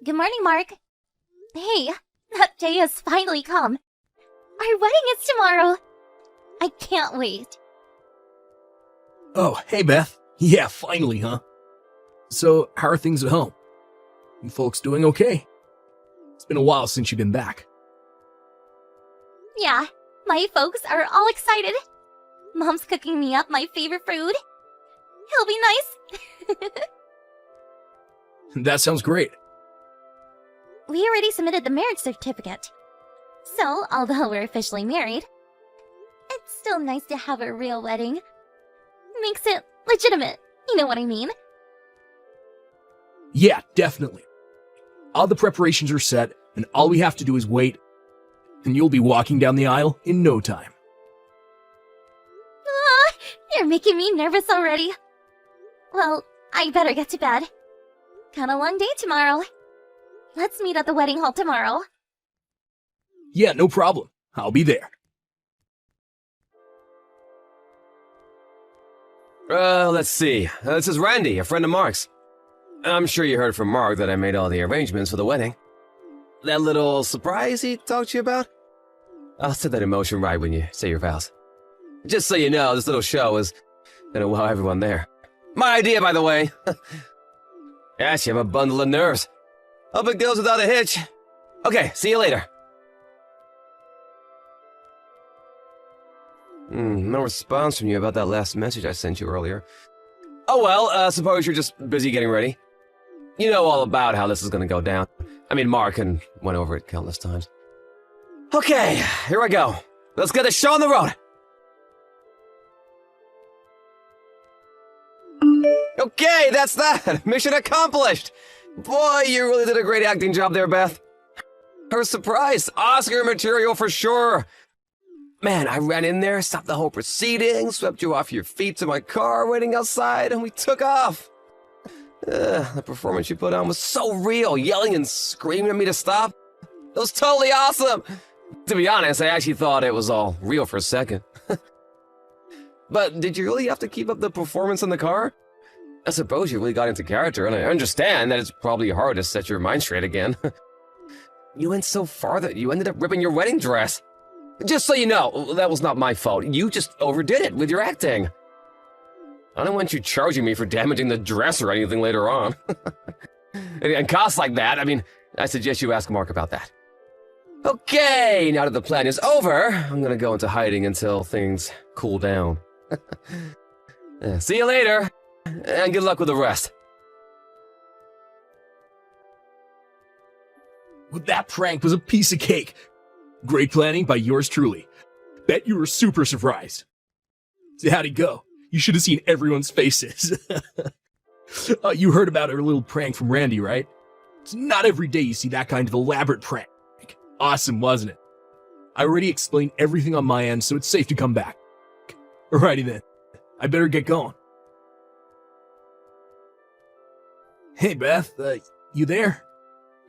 Good morning, Mark. Hey, that day has finally come. Our wedding is tomorrow. I can't wait. Oh, hey Beth. Yeah, finally, huh? So, how are things at home? You folks doing okay? It's been a while since you've been back. Yeah, my folks are all excited. Mom's cooking me up my favorite food. It'll be nice. That sounds great. We already submitted the marriage certificate. So, although we're officially married, it's still nice to have a real wedding. Makes it legitimate, you know what I mean? Yeah, definitely. All the preparations are set, and all we have to do is wait, and you'll be walking down the aisle in no time. You're making me nervous already. Well, I better get to bed. Got a long day tomorrow. Let's meet at the wedding hall tomorrow. Yeah, no problem. I'll be there. Let's see. This is Randy, a friend of Mark's. I'm sure you heard from Mark that I made all the arrangements for the wedding. That little surprise he talked to you about? I'll set that in motion right when you say your vows. Just so you know, this little show is gonna wow everyone there. My idea, by the way. Yes, you have a bundle of nerves. Hope it goes without a hitch. Okay, see you later. No response from you about that last message I sent you earlier. Oh well, suppose you're just busy getting ready. You know all about how this is gonna go down. I mean, Mark and went over it countless times. Okay, here I go. Let's get the show on the road. Okay, that's that. Mission accomplished. Boy, you really did a great acting job there, Beth. Her surprise, Oscar material for sure. Man, I ran in there, stopped the whole proceeding, swept you off your feet to my car waiting outside, and we took off. The performance you put on was so real, yelling and screaming at me to stop. It was totally awesome. To be honest, I actually thought it was all real for a second. But did you really have to keep up the performance in the car? I suppose you really got into character, and I understand that it's probably hard to set your mind straight again. You went so far that you ended up ripping your wedding dress. Just so you know, that was not my fault. You just overdid it with your acting. I don't want you charging me for damaging the dress or anything later on. And costs like that, I mean, I suggest you ask Mark about that. Okay, now that the plan is over, I'm gonna go into hiding until things cool down. See you later, and good luck with the rest. Well, that prank was a piece of cake. Great planning by yours truly. Bet you were super surprised. So how'd it go? You should have seen everyone's faces. You heard about our little prank from Randy, right? It's not every day you see that kind of elaborate prank. Awesome, wasn't it? I already explained everything on my end, so it's safe to come back. Alrighty then. I better get going. Hey Beth, you there?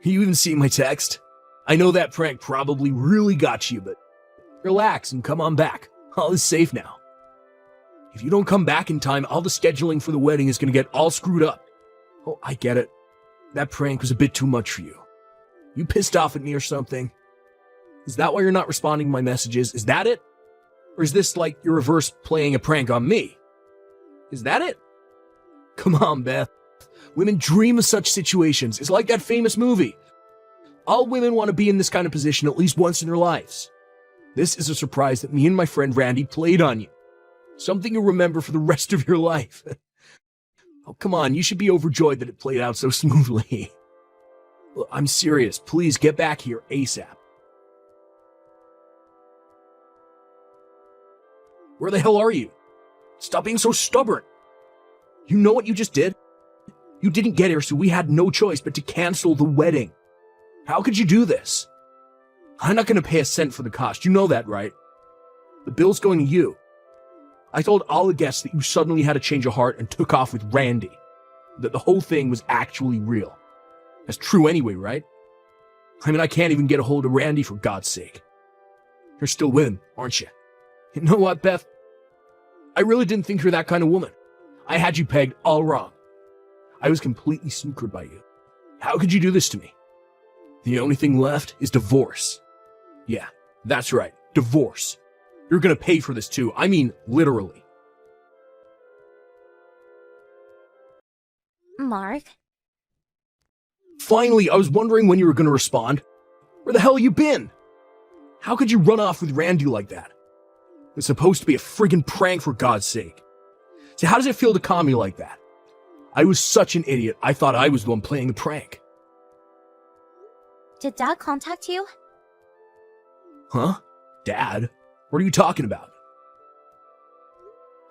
You even seeing my text? I know that prank probably really got you, but relax and come on back. All is safe now. If you don't come back in time, all the scheduling for the wedding is gonna get all screwed up. Oh, I get it. That prank was a bit too much for you. You pissed off at me or something? Is that why you're not responding to my messages? Is that it? Or is this like your reverse playing a prank on me? Is that it? Come on, Beth. Women dream of such situations. It's like that famous movie. All women want to be in this kind of position at least once in their lives. This is a surprise that me and my friend Randy played on you. Something you'll remember for the rest of your life. Oh, come on, you should be overjoyed that it played out so smoothly. Look, I'm serious. Please get back here ASAP. Where the hell are you? Stop being so stubborn. You know what you just did? You didn't get here, so we had no choice but to cancel the wedding. How could you do this? I'm not going to pay a cent for the cost. You know that, right? The bill's going to you. I told all the guests that you suddenly had a change of heart and took off with Randy. That the whole thing was actually real. That's true anyway, right? I mean, I can't even get a hold of Randy for God's sake. You're still with him, aren't you? You know what, Beth? I really didn't think you're that kind of woman. I had you pegged all wrong. I was completely snookered by you. How could you do this to me? The only thing left is divorce. Yeah, that's right, divorce. You're gonna pay for this too. I mean, literally. Mark, Finally, I was wondering when you were gonna respond. Where the hell you been? How could you run off with Randy like that? It was supposed to be a friggin' prank, for God's sake. So how does it feel to calm me like that? I was such an idiot, I thought I was the one playing the prank. did Dad contact you? Huh? Dad? What are you talking about?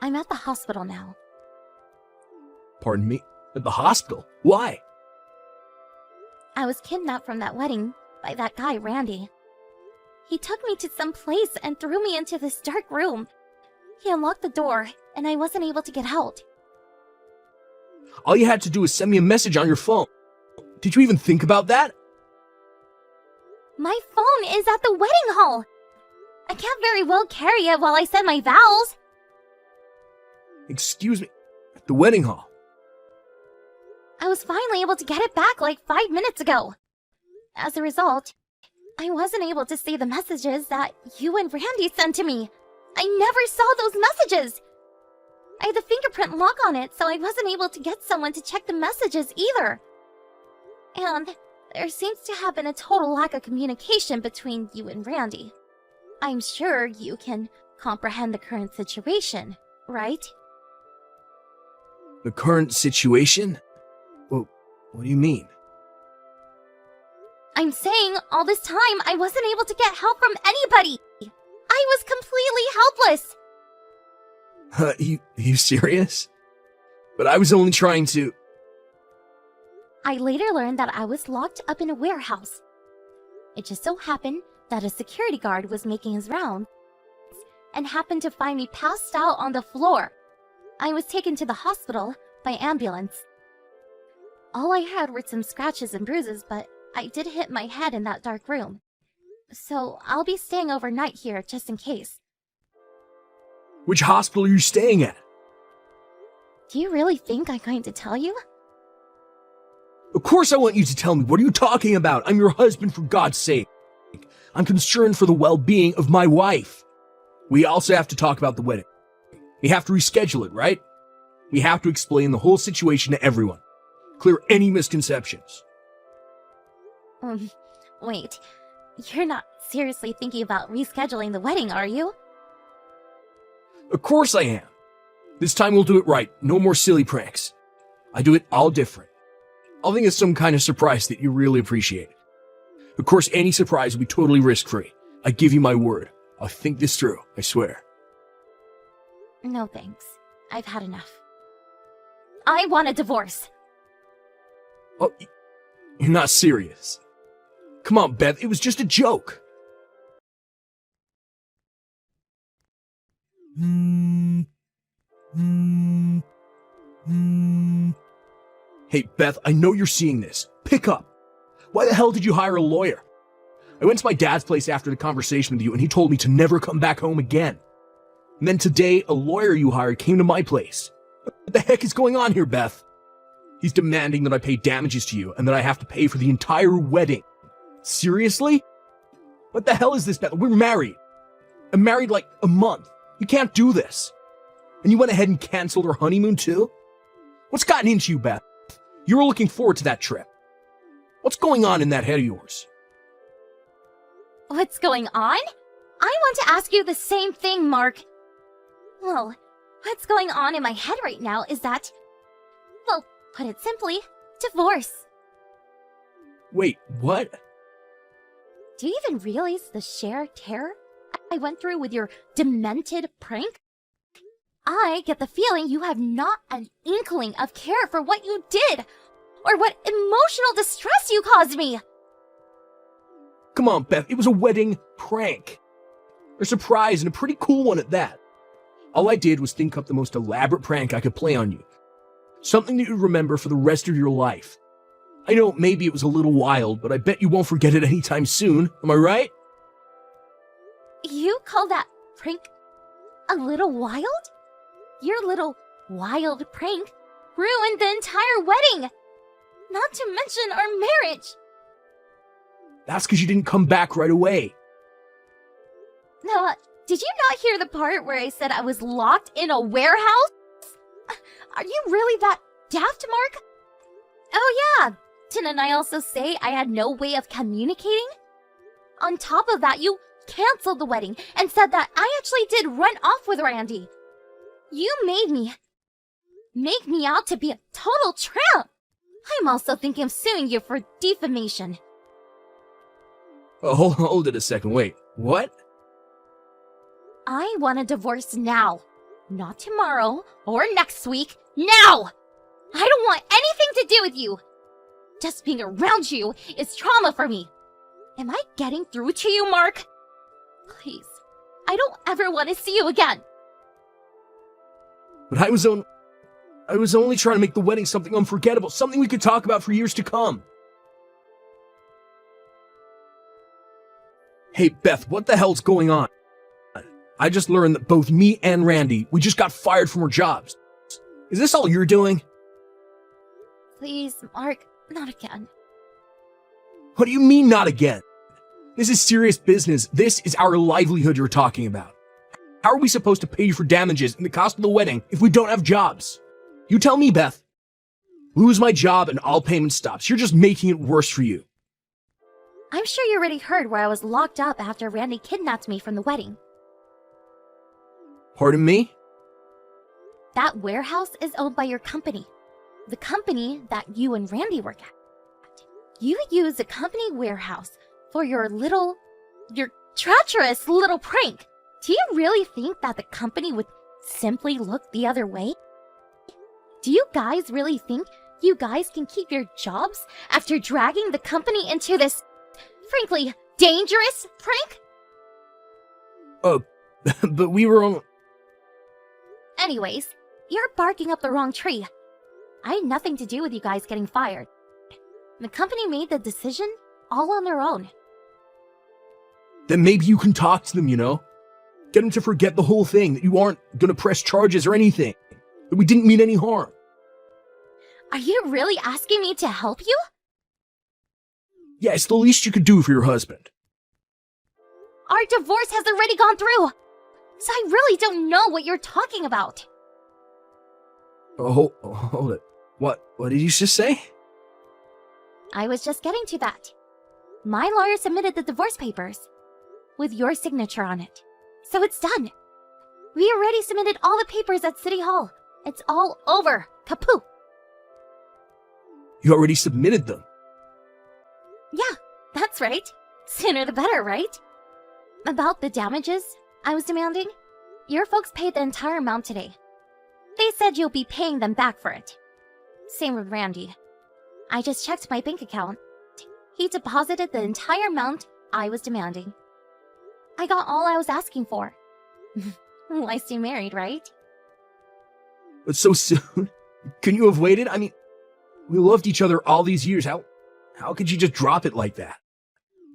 I'm at the hospital now. Pardon me? At the hospital? Why? I was kidnapped from that wedding by that guy, Randy. He took me to some place and threw me into this dark room. He unlocked the door, and I wasn't able to get out. All you had to do was send me a message on your phone. Did you even think about that? My phone is at the wedding hall. I can't very well carry it while I said my vows. Excuse me? At the wedding hall? I was finally able to get it back like 5 minutes ago. As a result, I wasn't able to see the messages that you and Randy sent to me. I never saw those messages. I had the fingerprint lock on it, so I wasn't able to get someone to check the messages either. And there seems to have been a total lack of communication between you and Randy. I'm sure you can comprehend the current situation, right? The current situation? Well, what do you mean? I'm saying all this time I wasn't able to get help from anybody. I was completely helpless. You serious? But I was only trying to... I later learned that I was locked up in a warehouse. It just so happened that a security guard was making his rounds and happened to find me passed out on the floor. I was taken to the hospital by ambulance. All I had were some scratches and bruises, but I did hit my head in that dark room. So I'll be staying overnight here just in case. Which hospital are you staying at? Do you really think I'm going to tell you? Of course I want you to tell me. What are you talking about? I'm your husband, for God's sake. I'm concerned for the well-being of my wife. We also have to talk about the wedding. We have to reschedule it, right? We have to explain the whole situation to everyone. Clear any misconceptions. Wait. You're not seriously thinking about rescheduling the wedding, are you? Of course I am. This time we'll do it right. No more silly pranks. I do it all different. I'll think of some kind of surprise that you really appreciate. Of course, any surprise will be totally risk-free. I give you my word. I'll think this through, I swear. No thanks. I've had enough. I want a divorce. Oh, you're not serious. Come on, Beth, it was just a joke. Hey, Beth, I know you're seeing this. Pick up. Why the hell did you hire a lawyer? I went to my dad's place after the conversation with you, and he told me to never come back home again. And then today, a lawyer you hired came to my place. What the heck is going on here, Beth? He's demanding that I pay damages to you, and that I have to pay for the entire wedding. Seriously? What the hell is this, Beth? We're married. I'm married like a month. You can't do this. And you went ahead and canceled our honeymoon too? What's gotten into you, Beth? You were looking forward to that trip. What's going on in that head of yours? What's going on? I want to ask you the same thing, Mark. Well, what's going on in my head right now is that, well, put it simply, divorce. Wait, what? Do you even realize the sheer terror I went through with your demented prank? I get the feeling you have not an inkling of care for what you did, or what emotional distress you caused me. Come on, Beth, it was a wedding prank. A surprise, and a pretty cool one at that. All I did was think up the most elaborate prank I could play on you. Something that you'd remember for the rest of your life. I know maybe it was a little wild, but I bet you won't forget it anytime soon. Am I right? You call that prank a little wild? Your little wild prank ruined the entire wedding! Not to mention our marriage! That's because you didn't come back right away. Did you not hear the part where I said I was locked in a warehouse? Are you really that daft, Mark? Oh yeah, didn't I also say I had no way of communicating? On top of that, you canceled the wedding and said that I actually did run off with Randy. You made me out to be a total tramp. I'm also thinking of suing you for defamation. Oh, hold it a second. Wait, what? I want a divorce now. Not tomorrow or next week. Now! I don't want anything to do with you. Just being around you is trauma for me. Am I getting through to you, Mark? Please, I don't ever want to see you again. But I was only trying to make the wedding something unforgettable, something we could talk about for years to come. Hey, Beth, what the hell's going on? I just learned that both me and Randy, we just got fired from our jobs. Is this all you're doing? Please, Mark, not again. What do you mean, not again? This is serious business. This is our livelihood you're talking about. How are we supposed to pay you for damages and the cost of the wedding if we don't have jobs? You tell me, Beth. Lose my job and all payment stops. You're just making it worse for you. I'm sure you already heard where I was locked up after Randy kidnapped me from the wedding. Pardon me? That warehouse is owned by your company. The company that you and Randy work at. You used the company warehouse for your treacherous little prank. Do you really think that the company would simply look the other way? Do you guys really think you guys can keep your jobs after dragging the company into this, frankly, dangerous prank? But we were on... Anyways, you're barking up the wrong tree. I had nothing to do with you guys getting fired. The company made the decision all on their own. Then maybe you can talk to them, you know? Get them to forget the whole thing, that you aren't gonna press charges or anything. That we didn't mean any harm. Are you really asking me to help you? Yeah, it's the least you could do for your husband. Our divorce has already gone through, so I really don't know what you're talking about. Oh, hold it. What did you just say? I was just getting to that. My lawyer submitted the divorce papers with your signature on it. So it's done. We already submitted all the papers at City Hall. It's all over. Kaput. You already submitted them. Yeah, that's right. Sooner the better, right? About the damages I was demanding, your folks paid the entire amount today. They said you'll be paying them back for it. Same with Randy. I just checked my bank account. He deposited the entire amount I was demanding. I got all I was asking for. Why stay married, right? But so soon? Couldn't you have waited? I mean, we loved each other all these years. How could you just drop it like that?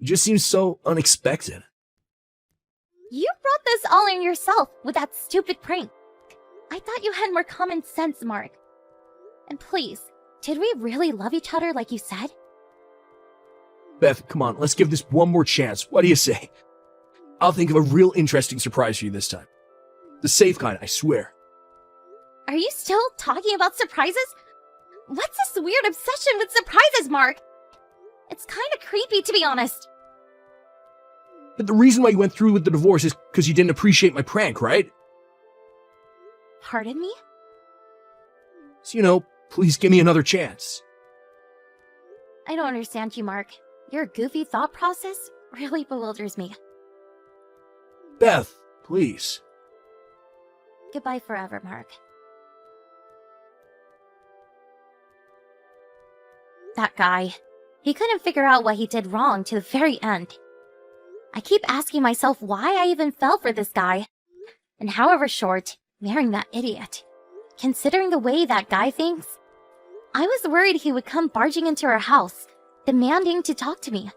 It just seems so unexpected. You brought this all on yourself with that stupid prank. I thought you had more common sense, Mark. And please, did we really love each other like you said? Beth, come on, let's give this one more chance. What do you say? I'll think of a real interesting surprise for you this time. The safe kind, I swear. Are you still talking about surprises? What's this weird obsession with surprises, Mark? It's kind of creepy, to be honest. But the reason why you went through with the divorce is because you didn't appreciate my prank, right? Pardon me? So, please give me another chance. I don't understand you, Mark. Your goofy thought process really bewilders me. Beth, please. Goodbye forever, Mark. That guy. He couldn't figure out what he did wrong to the very end. I keep asking myself why I even fell for this guy. And however short, marrying that idiot. Considering the way that guy thinks, I was worried he would come barging into our house, demanding to talk to me.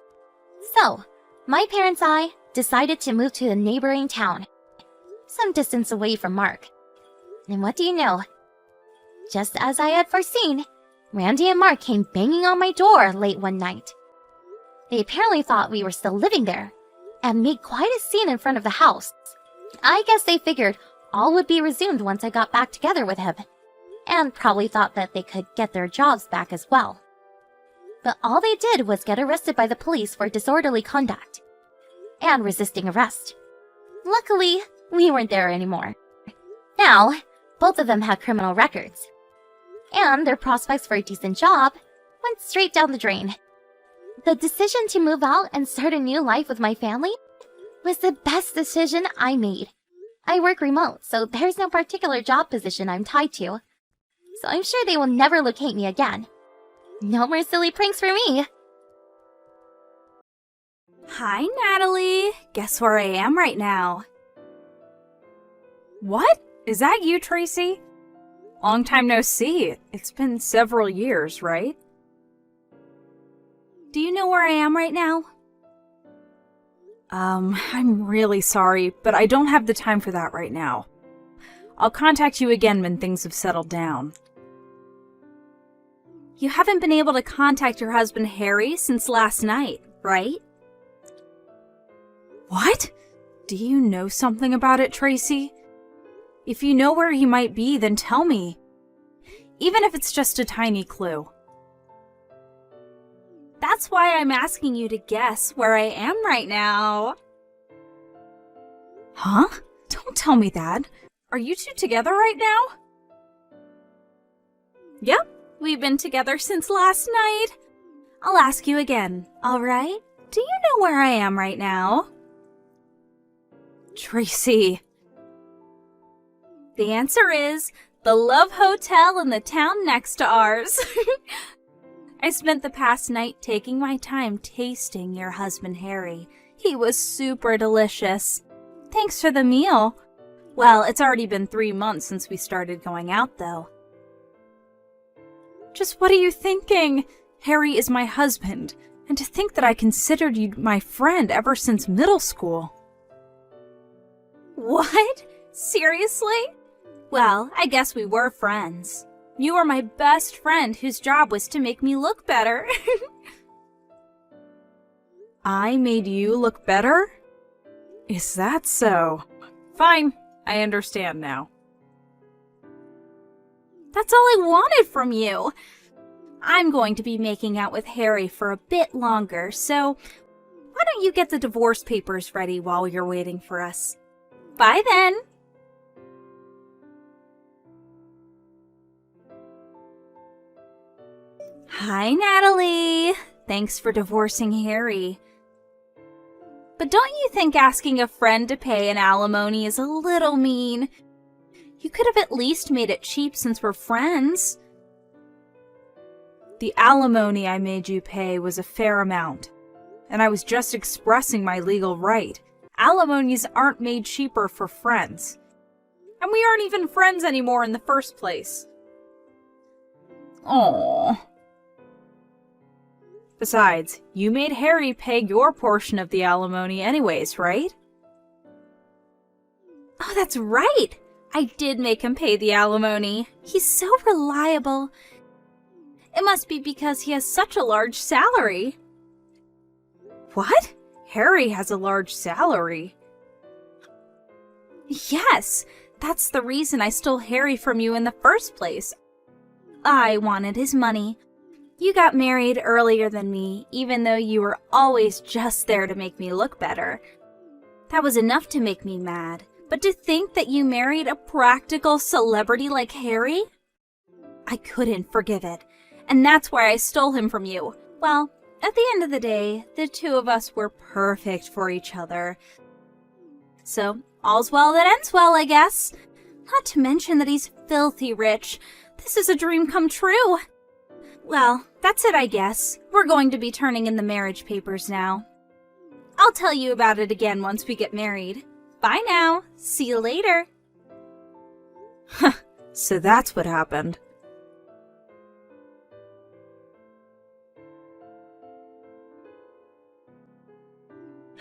So, my parents and I decided to move to a neighboring town, some distance away from Mark. And what do you know? Just as I had foreseen, Randy and Mark came banging on my door late one night. They apparently thought we were still living there, and made quite a scene in front of the house. I guess they figured all would be resumed once I got back together with him, and probably thought that they could get their jobs back as well. But all they did was get arrested by the police for disorderly conduct and resisting arrest. Luckily, we weren't there anymore. Now, both of them had criminal records, and their prospects for a decent job went straight down the drain. The decision to move out and start a new life with my family was the best decision I made. I work remote, so there's no particular job position I'm tied to, so I'm sure they will never locate me again. No more silly pranks for me. Hi, Natalie. Guess where I am right now? What? Is that you, Tracy? Long time no see. It's been several years, right? Do you know where I am right now? I'm really sorry, but I don't have the time for that right now. I'll contact you again when things have settled down. You haven't been able to contact your husband Harry since last night, right? What? Do you know something about it, Tracy? If you know where he might be, then tell me. Even if it's just a tiny clue. That's why I'm asking you to guess where I am right now. Huh? Don't tell me that. Are you two together right now? Yep, we've been together since last night. I'll ask you again, alright? Do you know where I am right now? Tracy. The answer is the Love Hotel in the town next to ours. I spent the past night taking my time tasting your husband Harry. He was super delicious. Thanks for the meal. Well, it's already been 3 months since we started going out, though. Just what are you thinking? Harry is my husband, and to think that I considered you my friend ever since middle school. What? Seriously? Well, I guess we were friends. You were my best friend whose job was to make me look better. I made you look better? Is that so? Fine, I understand now. That's all I wanted from you. I'm going to be making out with Harry for a bit longer, so why don't you get the divorce papers ready while you're waiting for us? Bye then. Hi, Natalie. Thanks for divorcing Harry. But don't you think asking a friend to pay an alimony is a little mean? You could have at least made it cheap since we're friends. The alimony I made you pay was a fair amount, and I was just expressing my legal right. Alimonies aren't made cheaper for friends. And we aren't even friends anymore in the first place. Aww. Besides, you made Harry pay your portion of the alimony anyways, right? Oh, that's right! I did make him pay the alimony. He's so reliable. It must be because he has such a large salary. What? Harry has a large salary? Yes, that's the reason I stole Harry from you in the first place. I wanted his money. You got married earlier than me, even though you were always just there to make me look better. That was enough to make me mad. But to think that you married a practical celebrity like Harry? I couldn't forgive it. And that's why I stole him from you. Well, at the end of the day, the two of us were perfect for each other. So, all's well that ends well, I guess. Not to mention that he's filthy rich. This is a dream come true. Well, that's it, I guess. We're going to be turning in the marriage papers now. I'll tell you about it again once we get married. Bye now. See you later. Huh, so that's what happened.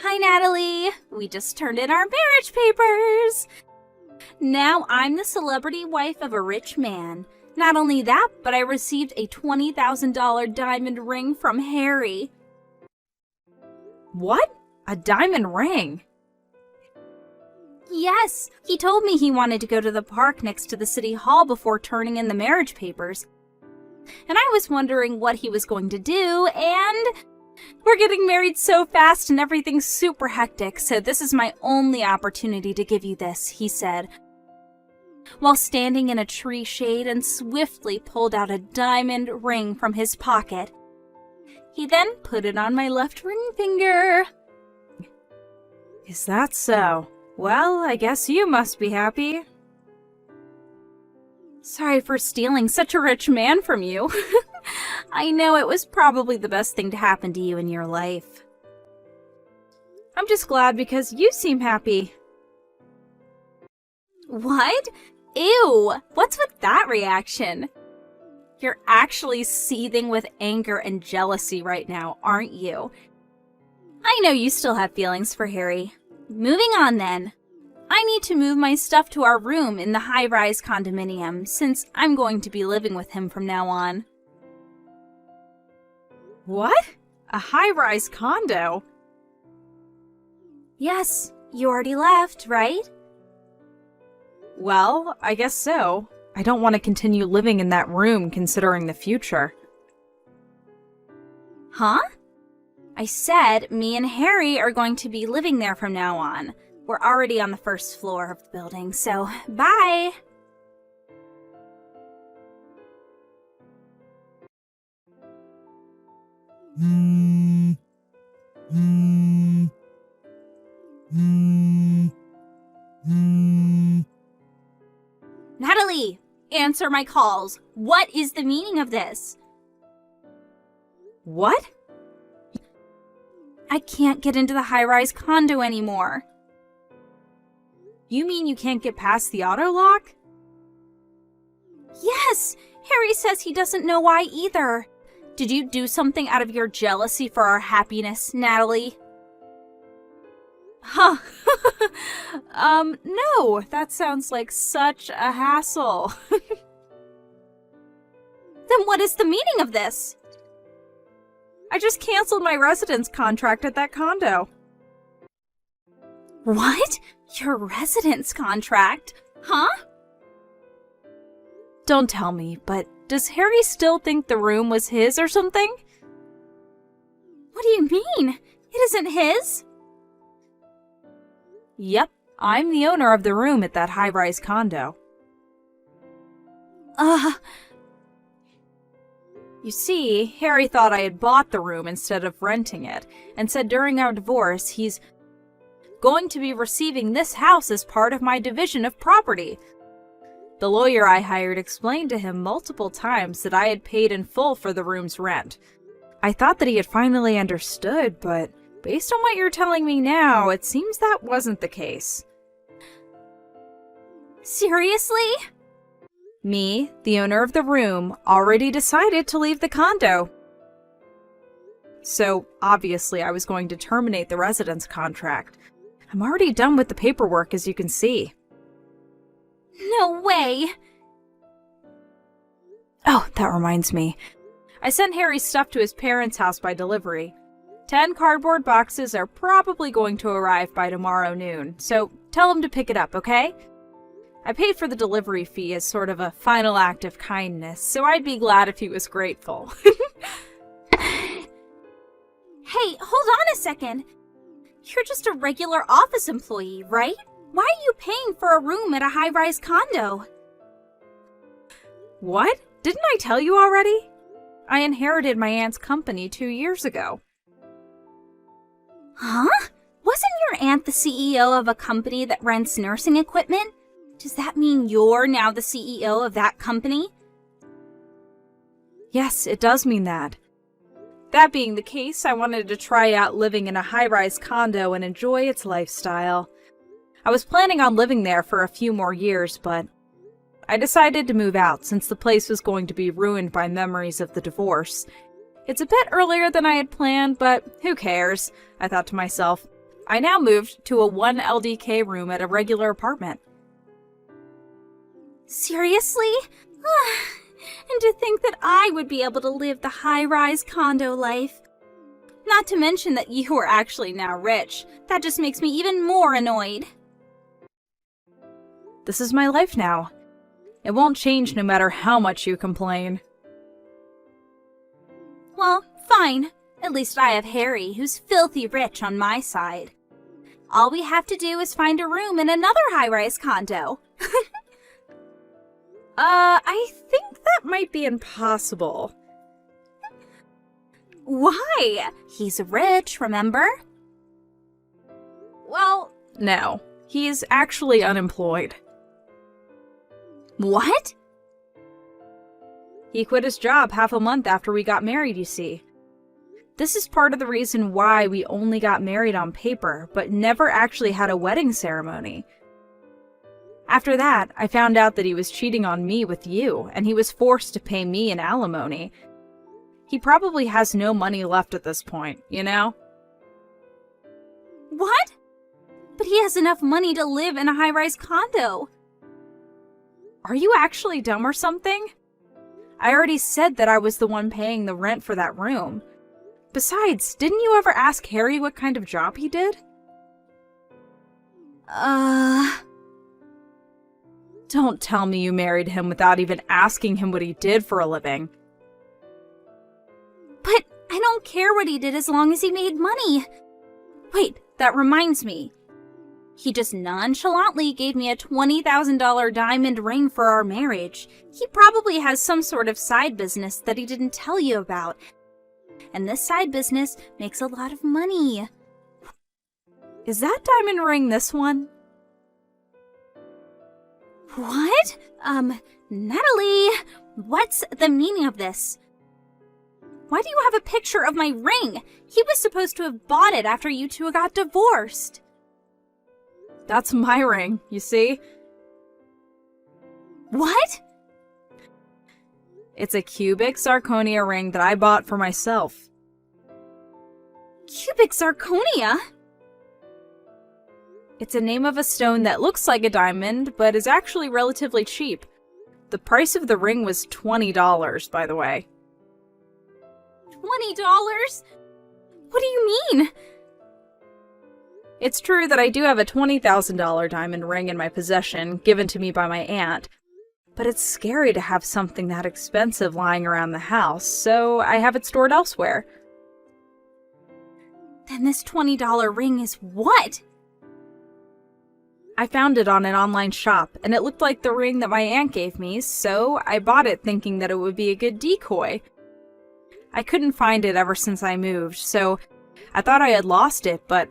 Hi, Natalie. We just turned in our marriage papers. Now I'm the celebrity wife of a rich man. Not only that, but I received a $20,000 diamond ring from Harry. What? A diamond ring? Yes, he told me he wanted to go to the park next to the city hall before turning in the marriage papers. And I was wondering what he was going to do, and we're getting married so fast and everything's super hectic, so this is my only opportunity to give you this, he said, while standing in a tree shade and swiftly pulled out a diamond ring from his pocket. He then put it on my left ring finger. Is that so? Well, I guess you must be happy. Sorry for stealing such a rich man from you. I know it was probably the best thing to happen to you in your life. I'm just glad because you seem happy. What? Ew! What's with that reaction? You're actually seething with anger and jealousy right now, aren't you? I know you still have feelings for Harry. Moving on then. I need to move my stuff to our room in the high-rise condominium, since I'm going to be living with him from now on. What? A high-rise condo? Yes, you already left, right? Well, I guess so. I don't want to continue living in that room considering the future. Huh? I said me and Harry are going to be living there from now on. We're already on the first floor of the building, so bye! Natalie, answer my calls. What is the meaning of this? What? I can't get into the high-rise condo anymore. You mean you can't get past the auto lock? Yes! Harry says he doesn't know why either. Did you do something out of your jealousy for our happiness, Natalie? Huh. No. That sounds like such a hassle. Then what is the meaning of this? I just canceled my residence contract at that condo. What? Your residence contract? Huh? Don't tell me, but does Harry still think the room was his or something? What do you mean? It isn't his? Yep, I'm the owner of the room at that high-rise condo. You see, Harry thought I had bought the room instead of renting it, and said during our divorce he's going to be receiving this house as part of my division of property. The lawyer I hired explained to him multiple times that I had paid in full for the room's rent. I thought that he had finally understood, but based on what you're telling me now, it seems that wasn't the case. Seriously? Me, the owner of the room, already decided to leave the condo. So, obviously, I was going to terminate the residence contract. I'm already done with the paperwork, as you can see. No way! Oh, that reminds me. I sent Harry's stuff to his parents' house by delivery. 10 cardboard boxes are probably going to arrive by tomorrow noon, so tell him to pick it up, okay? I paid for the delivery fee as sort of a final act of kindness, so I'd be glad if he was grateful. Hey, hold on a second. You're just a regular office employee, right? Why are you paying for a room at a high-rise condo? What? Didn't I tell you already? I inherited my aunt's company 2 years ago. Huh? Wasn't your aunt the CEO of a company that rents nursing equipment? Does that mean you're now the CEO of that company? Yes, it does mean that. That being the case, I wanted to try out living in a high-rise condo and enjoy its lifestyle. I was planning on living there for a few more years, but I decided to move out since the place was going to be ruined by memories of the divorce. It's a bit earlier than I had planned, but who cares? I thought to myself. I now moved to a 1 LDK room at a regular apartment. Seriously? And to think that I would be able to live the high-rise condo life. Not to mention that you are actually now rich. That just makes me even more annoyed. This is my life now. It won't change no matter how much you complain. Well, fine. At least I have Harry, who's filthy rich on my side. All we have to do is find a room in another high-rise condo. I think that might be impossible. Why? He's rich, remember? Well, no. He's actually unemployed. What? He quit his job half a month after we got married, you see. This is part of the reason why we only got married on paper, but never actually had a wedding ceremony. After that, I found out that he was cheating on me with you, and he was forced to pay me an alimony. He probably has no money left at this point, you know? What? But he has enough money to live in a high-rise condo. Are you actually dumb or something? I already said that I was the one paying the rent for that room. Besides, didn't you ever ask Harry what kind of job he did? Don't tell me you married him without even asking him what he did for a living. But I don't care what he did as long as he made money. Wait, that reminds me. He just nonchalantly gave me a $20,000 diamond ring for our marriage. He probably has some sort of side business that he didn't tell you about. And this side business makes a lot of money. Is that diamond ring this one? What? Natalie, what's the meaning of this? Why do you have a picture of my ring? He was supposed to have bought it after you two got divorced. That's my ring, you see? What? It's a cubic zirconia ring that I bought for myself. Cubic zirconia? It's a name of a stone that looks like a diamond, but is actually relatively cheap. The price of the ring was $20, by the way. $20? What do you mean? It's true that I do have a $20,000 diamond ring in my possession, given to me by my aunt, but it's scary to have something that expensive lying around the house, so I have it stored elsewhere. Then this $20 ring is what? I found it on an online shop, and it looked like the ring that my aunt gave me, so I bought it thinking that it would be a good decoy. I couldn't find it ever since I moved, so I thought I had lost it, but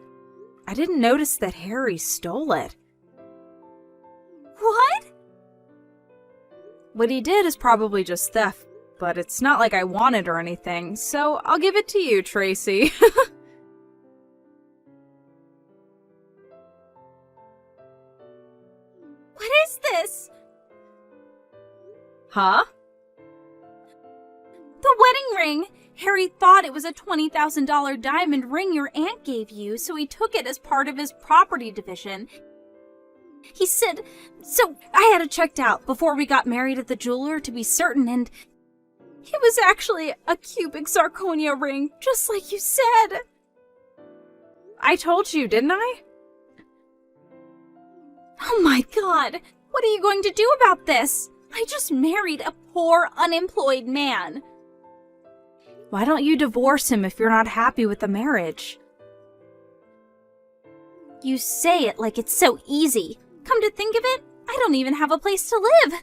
I didn't notice that Harry stole it. What? What he did is probably just theft, but it's not like I want it or anything, so I'll give it to you, Tracy. What is this? Huh? The wedding ring! Harry thought it was a $20,000 diamond ring your aunt gave you, so he took it as part of his property division. He said, so I had it checked out before we got married at the jeweler to be certain, and it was actually a cubic zirconia ring, just like you said. I told you, didn't I? Oh my god, what are you going to do about this? I just married a poor, unemployed man. Why don't you divorce him if you're not happy with the marriage? You say it like it's so easy. Come to think of it, I don't even have a place to live.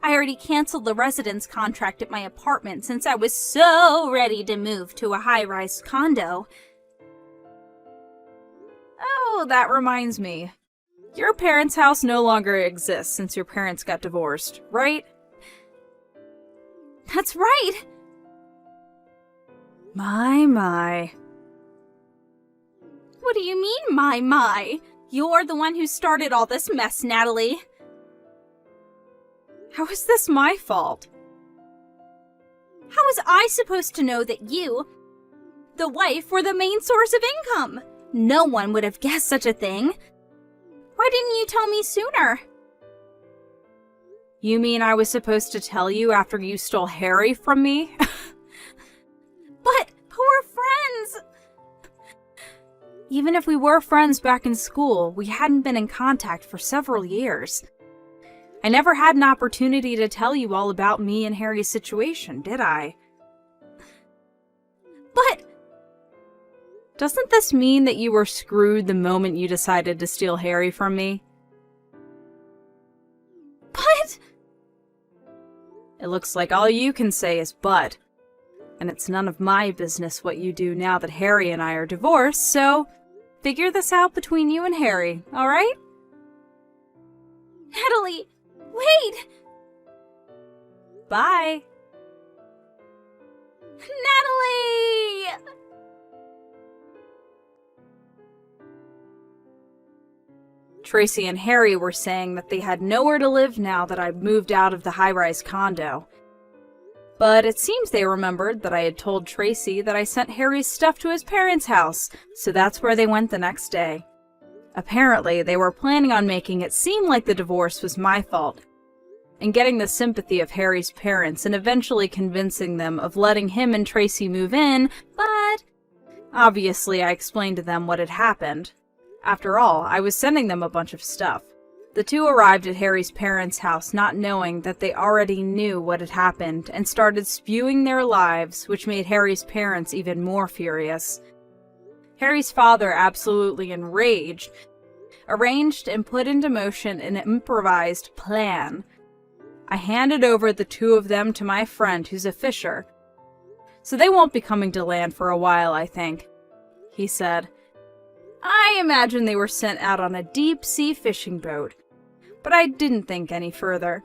I already canceled the residence contract at my apartment since I was so ready to move to a high-rise condo. Oh, that reminds me. Your parents' house no longer exists since your parents got divorced, right? That's right. My. What do you mean, my? You're the one who started all this mess, Natalie. How is this my fault? How was I supposed to know that you, the wife, were the main source of income? No one would have guessed such a thing. Why didn't you tell me sooner? You mean I was supposed to tell you after you stole Harry from me? But we're friends. Even if we were friends back in school, we hadn't been in contact for several years. I never had an opportunity to tell you all about me and Harry's situation, did I? But Doesn't this mean that you were screwed the moment you decided to steal Harry from me? It looks like all you can say is but. And it's none of my business what you do now that Harry and I are divorced, so figure this out between you and Harry, alright? Natalie, wait! Bye! Natalie! Tracy and Harry were saying that they had nowhere to live now that I'd moved out of the high-rise condo. But it seems they remembered that I had told Tracy that I sent Harry's stuff to his parents' house, so that's where they went the next day. Apparently, they were planning on making it seem like the divorce was my fault, and getting the sympathy of Harry's parents and eventually convincing them of letting him and Tracy move in, but obviously I explained to them what had happened. After all, I was sending them a bunch of stuff. The two arrived at Harry's parents' house not knowing that they already knew what had happened and started spewing their lives, which made Harry's parents even more furious. Harry's father, absolutely enraged, arranged and put into motion an improvised plan. I handed over the two of them to my friend who's a fisher, so they won't be coming to land for a while, I think, he said. I imagine they were sent out on a deep-sea fishing boat, but I didn't think any further.